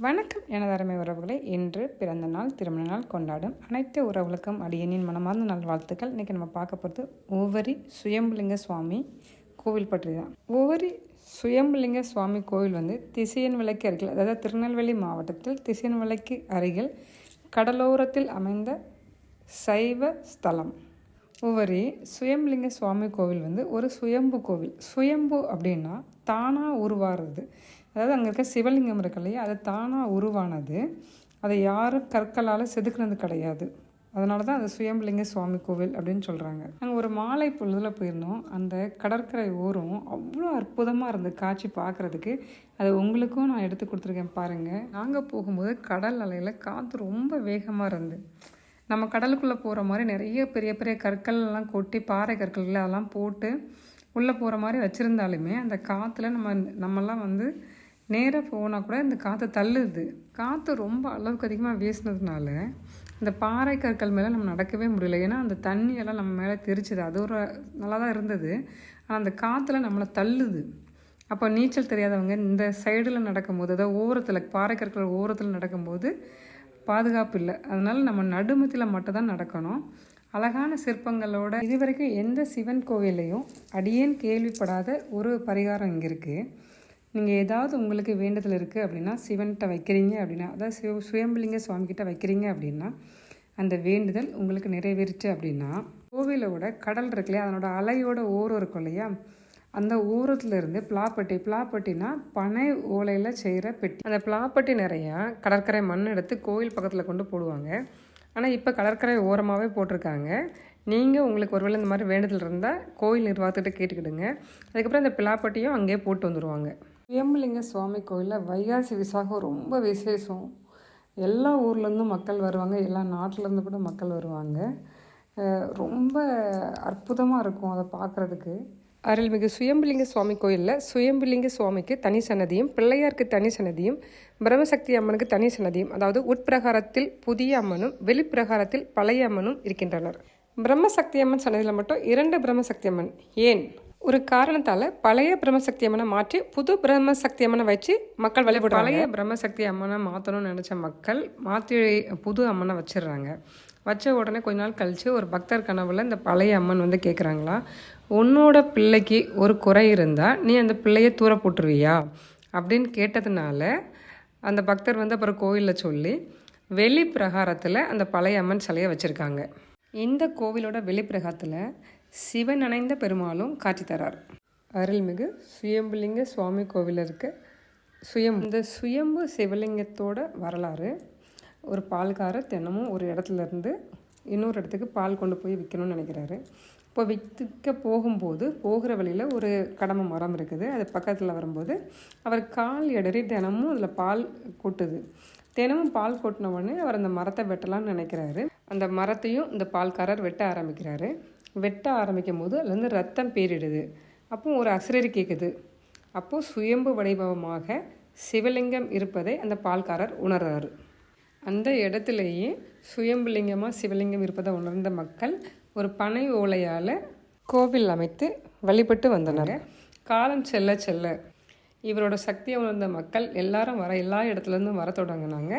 வணக்கம் எனது அருமை உறவுகளை. இன்று பிறந்த நாள் திருமண நாள் கொண்டாடும் அனைத்து உறவுகளுக்கும் அடியனின் மனமார்ந்த நல்வாழ்த்துக்கள். இன்றைக்கி நம்ம பார்க்க போகிறது ஓவரி சுயம்புலிங்க சுவாமி கோவில் பற்றி தான். ஓவரி சுயம்புலிங்க சுவாமி கோவில் திசையன் விலைக்கு அருகில், அதாவது திருநெல்வேலி மாவட்டத்தில் திசையன் விலைக்கு அருகில் கடலோரத்தில் அமைந்த சைவ ஸ்தலம். ஒவ்வொரு சுயம்புலிங்க சுவாமி கோவில் ஒரு சுயம்பு கோவில். சுயம்பு அப்படின்னா தானாக உருவாகிறது. அதாவது அங்கே இருக்க சிவலிங்கம் இருக்கு இல்லையா, அது தானாக உருவானது. அதை யாரும் கற்களால் செதுக்குனது கிடையாது. அதனால தான் அது சுயம்புலிங்க சுவாமி கோவில் அப்படின்னு சொல்கிறாங்க. நாங்கள் ஒரு மாலை பொழுதில் போயிருந்தோம். அந்த கடற்கரை ஓரம் அவ்வளோ அற்புதமாக இருந்தது காட்சி பார்க்குறதுக்கு. அது உங்களுக்கும் நான் எடுத்து கொடுத்துருக்கேன் பாருங்கள். நாங்கள் போகும்போது கடல் அலையில் காற்று ரொம்ப வேகமாக இருந்து, நம்ம கடலுக்குள்ளே போகிற மாதிரி நிறைய பெரிய பெரிய கற்கள்லாம் கொட்டி, பாறை கற்கள் அதெல்லாம் போட்டு உள்ளே போகிற மாதிரி வச்சுருந்தாலுமே அந்த காற்றுல நம்மெல்லாம் நேராக போனால் கூட இந்த காற்று தள்ளுது. காற்று ரொம்ப அளவுக்கு அதிகமாக வீசினதுனால இந்த பாறை கற்கள் மேலே நம்ம நடக்கவே முடியல. ஏன்னா அந்த தண்ணியெல்லாம் நம்ம மேலே தெரிச்சுது. அது ஒரு நல்லா தான் இருந்தது. ஆனால் அந்த காற்றுல நம்மளை தள்ளுது. அப்போ நீச்சல் தெரியாதவங்க இந்த சைடில் நடக்கும்போது, அதாவது ஓரத்தில் பாறை கற்கள் ஓரத்தில் நடக்கும்போது பாதுகாப்பு இல்லை. அதனால் நம்ம நடுமத்தில் மட்டும் தான் நடக்கணும். அழகான சிற்பங்களோட இதுவரைக்கும் எந்த சிவன் கோவிலையும் அடியேன் கேள்விப்படாத ஒரு பரிகாரம் இங்கே இருக்குது. நீங்கள் ஏதாவது உங்களுக்கு வேண்டுதல் இருக்குது அப்படின்னா சிவன்கிட்ட வைக்கிறீங்க அப்படின்னா, அதாவது சுயம்புலிங்க சுவாமிகிட்ட வைக்கிறீங்க அப்படின்னா அந்த வேண்டுதல் உங்களுக்கு நிறைவேறிச்சு அப்படின்னா, கோவிலோட கடல் இருக்கு இல்லையா, அதனோட அலையோட ஓரம் இருக்கும் இல்லையா, அந்த ஓரத்துலேருந்து பிளாப்பட்டினா பனை ஓலையில் செய்கிற பெட்டி. அந்த பிளாப்பட்டி நிறையா கடற்கரை மண் எடுத்து கோவில் பக்கத்தில் கொண்டு போடுவாங்க. ஆனால் இப்போ கடற்கரை ஓரமாகவே போட்டிருக்காங்க. நீங்கள் உங்களுக்கு ஒருவேளை இந்த மாதிரி வேண்டுதல் இருந்தால் கோயில் நிர்வாகத்திட்ட கேட்டுக்கிடுங்க. அதுக்கப்புறம் இந்த பிளாப்பட்டியும் அங்கேயே போட்டு வந்துடுவாங்க. சுயம்புலிங்க சுவாமி கோயிலில் வைகாசி விசாகம் ரொம்ப விசேஷம். எல்லா ஊர்லேருந்தும் மக்கள் வருவாங்க, எல்லா நாட்டிலேருந்து கூட மக்கள் வருவாங்க. ரொம்ப அற்புதமாக இருக்கும் அதை பார்க்குறதுக்கு. அருள்மிகு சுயம்புலிங்க சுவாமி கோயிலில் சுயம்புலிங்க சுவாமிக்கு தனி சன்னதியும், பிள்ளையாருக்கு தனி சன்னதியும், பிரம்மசக்தி அம்மனுக்கு தனி சன்னதியும், அதாவது உட்பிரகாரத்தில் புதிய அம்மனும் வெளிப்பிரகாரத்தில் பழைய அம்மனும் இருக்கின்றனர். பிரம்மசக்தி அம்மன் சன்னதியில் மட்டும் 2 பிரம்மசக்தி அம்மன். ஏன்? ஒரு காரணத்தால் பழைய பிரம்மசக்தி அம்மனை மாற்றி புது பிரம்மசக்தி அம்மனை வச்சு மக்கள் வழிபடுறாங்க. பழைய பிரம்மசக்தி அம்மனை மாற்றணும்னு நினச்ச மக்கள் மாற்றி புது அம்மனை வச்சிடுறாங்க. வச்ச உடனே கொஞ்ச நாள் கழித்து ஒரு பக்தர் கனவுல இந்த பழைய அம்மன் கேட்குறாங்களா, உன்னோட பிள்ளைக்கு ஒரு குறை இருந்தால் நீ அந்த பிள்ளையை தூர போட்டுருவியா அப்படின்னு கேட்டதுனால அந்த பக்தர் அப்புறம் கோயிலில் சொல்லி வெளி பிரகாரத்தில் அந்த பழைய அம்மன் சிலையை வச்சுருக்காங்க. இந்த கோவிலோட வெளிப்பிரகாரத்தில் சிவன் அணைந்த பெருமாளும் காட்சி தரார். அருள்மிகு சுயம்புலிங்க சுவாமி கோவிலில் இருக்க இந்த சுயம்பு சிவலிங்கத்தோட வரலாறு, ஒரு பால்காரர் தினமும் ஒரு இடத்துலேருந்து இன்னொரு இடத்துக்கு பால் கொண்டு போய் விற்கணும்னு நினைக்கிறாரு. இப்போ விற்க போகிற வழியில் ஒரு கடமை மரம் இருக்குது. அது பக்கத்தில் வரும்போது அவர் கால் இடறி தினமும் அதில் பால் கொட்டுது. தினமும் பால் கொட்டின உடனே அவர் அந்த மரத்தை வெட்டலான்னு நினைக்கிறாரு. அந்த மரத்தையும் இந்த பால்காரர் வெட்ட ஆரம்பிக்கிறாரு. வெட்ட ஆரம்பிக்கும் போது அதுலேருந்து ரத்தம் பேரிடுது. அப்போ ஒரு அசரீரி கேட்குது. அப்போது சுயம்பு வடிவமாக சிவலிங்கம் இருப்பதை அந்த பால்காரர் உணர்றாரு. அந்த இடத்துலையே சுயம்புலிங்கமாக சிவலிங்கம் இருப்பதை உணர்ந்த மக்கள் ஒரு பனை ஓலையால் கோவில் அமைத்து வழிபட்டு வந்தனர். காலம் செல்ல செல்ல இவரோட சக்தியை உணர்ந்த மக்கள் எல்லாரும் எல்லா இடத்துலேருந்தும் வர தொடங்கினாங்க.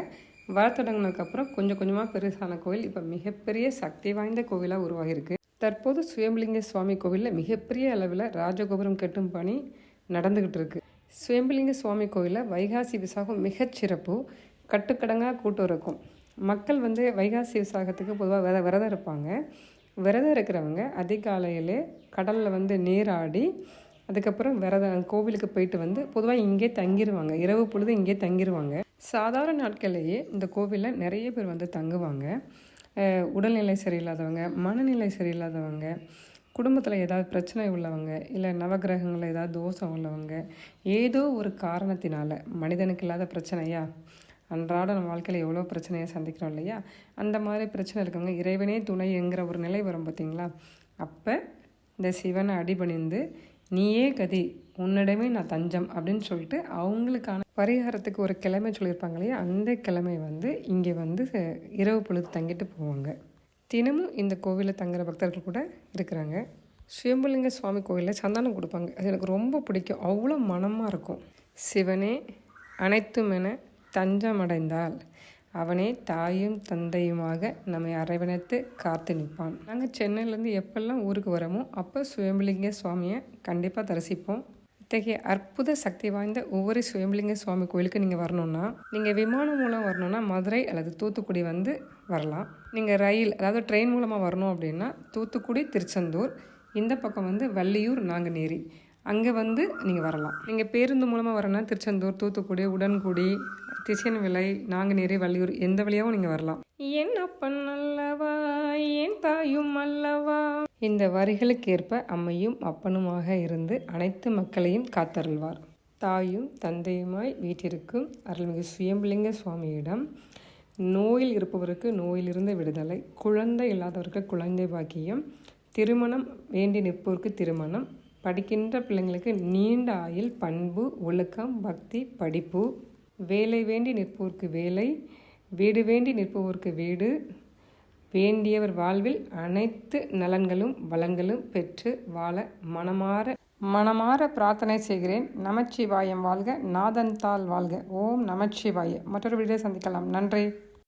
வர தொடங்கினதுக்கப்புறம் கொஞ்சம் கொஞ்சமாக பெருசான கோவில் இப்போ மிகப்பெரிய சக்தி வாய்ந்த கோவிலாக உருவாகியிருக்கு. தற்போது சுயம்புலிங்க சுவாமி கோவிலில் மிகப்பெரிய அளவில் ராஜகோபுரம் கட்டும் பணி நடந்துக்கிட்டு இருக்குது. சுயம்புலிங்க சுவாமி கோவிலில் வைகாசி விசாகம் மிகச்சிறப்பு. கட்டுக்கடங்காக கூட்டம் இருக்கும். மக்கள் வைகாசி விசாகத்துக்கு பொதுவாக விரதம் இருப்பாங்க. விரதம் இருக்கிறவங்க அதிகாலையிலே கடலில் நீராடி அதுக்கப்புறம் கோவிலுக்கு போயிட்டு பொதுவாக இங்கே தங்கிடுவாங்க. இரவு பொழுது இங்கே தங்கிடுவாங்க. சாதாரண நாட்கள்லேயே இந்த கோவிலில் நிறைய பேர் தங்குவாங்க. உடல்நிலை சரியில்லாதவங்க, மனநிலை சரியில்லாதவங்க, குடும்பத்தில் ஏதாவது பிரச்சனை உள்ளவங்க, இல்லை நவகிரகங்களில் ஏதாவது தோஷம் உள்ளவங்க, ஏதோ ஒரு காரணத்தினால, மனிதனுக்கு இல்லாத பிரச்சனையா, அன்றாட நம்ம வாழ்க்கையில் எவ்வளோ பிரச்சனையை சந்திக்கிறோம் இல்லையா, அந்த மாதிரி பிரச்சனை இருக்கவங்க இறைவனே துணைங்கிற ஒரு நிலை வரும் பார்த்திங்களா, அப்போ இந்த சிவனை அடிபணிந்து நீயே கதி, உன்னிடமே நான் தஞ்சம் அப்படின்னு சொல்லிட்டு அவங்களுக்கான பரிகாரத்துக்கு ஒரு கிழமை சொல்லியிருப்பாங்க இல்லையா, அந்த கிழமை இங்கே இரவு பொழுது தங்கிட்டு போவாங்க. தினமும் இந்த கோவிலில் தங்குற பக்தர்கள் கூட இருக்கிறாங்க. சுயம்புலிங்க சுவாமி கோவிலில் சந்தானம் கொடுப்பாங்க. அது எனக்கு ரொம்ப பிடிக்கும். அவ்வளோ மனமாக இருக்கும். சிவனே அனைத்துமென தஞ்சமடைந்தால் அவனே தாயும் தந்தையுமாக நம்மை அரவணைத்து காத்து நிற்பான். நாங்கள் சென்னையிலேருந்து எப்பெல்லாம் ஊருக்கு வரோமோ அப்போ சுயம்புலிங்க சுவாமியை கண்டிப்பாக தரிசிப்போம். இத்தகைய அற்புத சக்தி வாய்ந்த ஒவ்வொரு சுயம்புலிங்க சுவாமி கோயிலுக்கு நீங்கள் வரணுன்னா, நீங்கள் விமானம் மூலம் வரணுன்னா மதுரை அல்லது தூத்துக்குடி வந்து வரலாம். நீங்கள் ரயில் அதாவது ட்ரெயின் மூலமாக வரணும் அப்படின்னா தூத்துக்குடி, திருச்செந்தூர், இந்த பக்கம் வந்து வள்ளியூர், நாங்குநேரி, அங்கே வந்து நீங்கள் வரலாம். நீங்கள் பேருந்து மூலமாக வரணும்னா திருச்செந்தூர், தூத்துக்குடி, உடன்குடி, திசையன்விளை, நாங்குநேரி, வள்ளியூர் எந்த வழியாகவும் நீங்கள் வரலாம். என் அப்பன் அல்லவா என் தாயும் அல்லவா, இந்த வரிகளுக்கேற்ப அம்மையும் அப்பனுமாக இருந்து அனைத்து மக்களையும் காத்தருள்வார். தாயும் தந்தையுமாய் வீட்டிற்கும் அருள்மிகு சுயம்புலிங்க சுவாமியிடம் நோயில் இருப்பவருக்கு நோயிலிருந்து விடுதலை, குழந்தை இல்லாதவருக்கு குழந்தை பாக்கியம், திருமணம் வேண்டி நிற்போருக்கு திருமணம், படிக்கின்ற பிள்ளைங்களுக்கு நீண்ட ஆயுள், பண்பு, ஒழுக்கம், பக்தி, படிப்பு, வேலை வேண்டி நிற்போருக்கு வேலை, வீடு வேண்டி நிற்பவருக்கு வீடு, வேண்டியவர் வாழ்வில் அனைத்து நலன்களும் வளங்களும் பெற்று வாழ மனமாற பிரார்த்தனை செய்கிறேன். நமச்சிவாயம் வாழ்க, நாதன் தாள் வாழ்க. ஓம் நமச்சிவாய. மற்றொரு வீடியோ சந்திக்கலாம். நன்றி.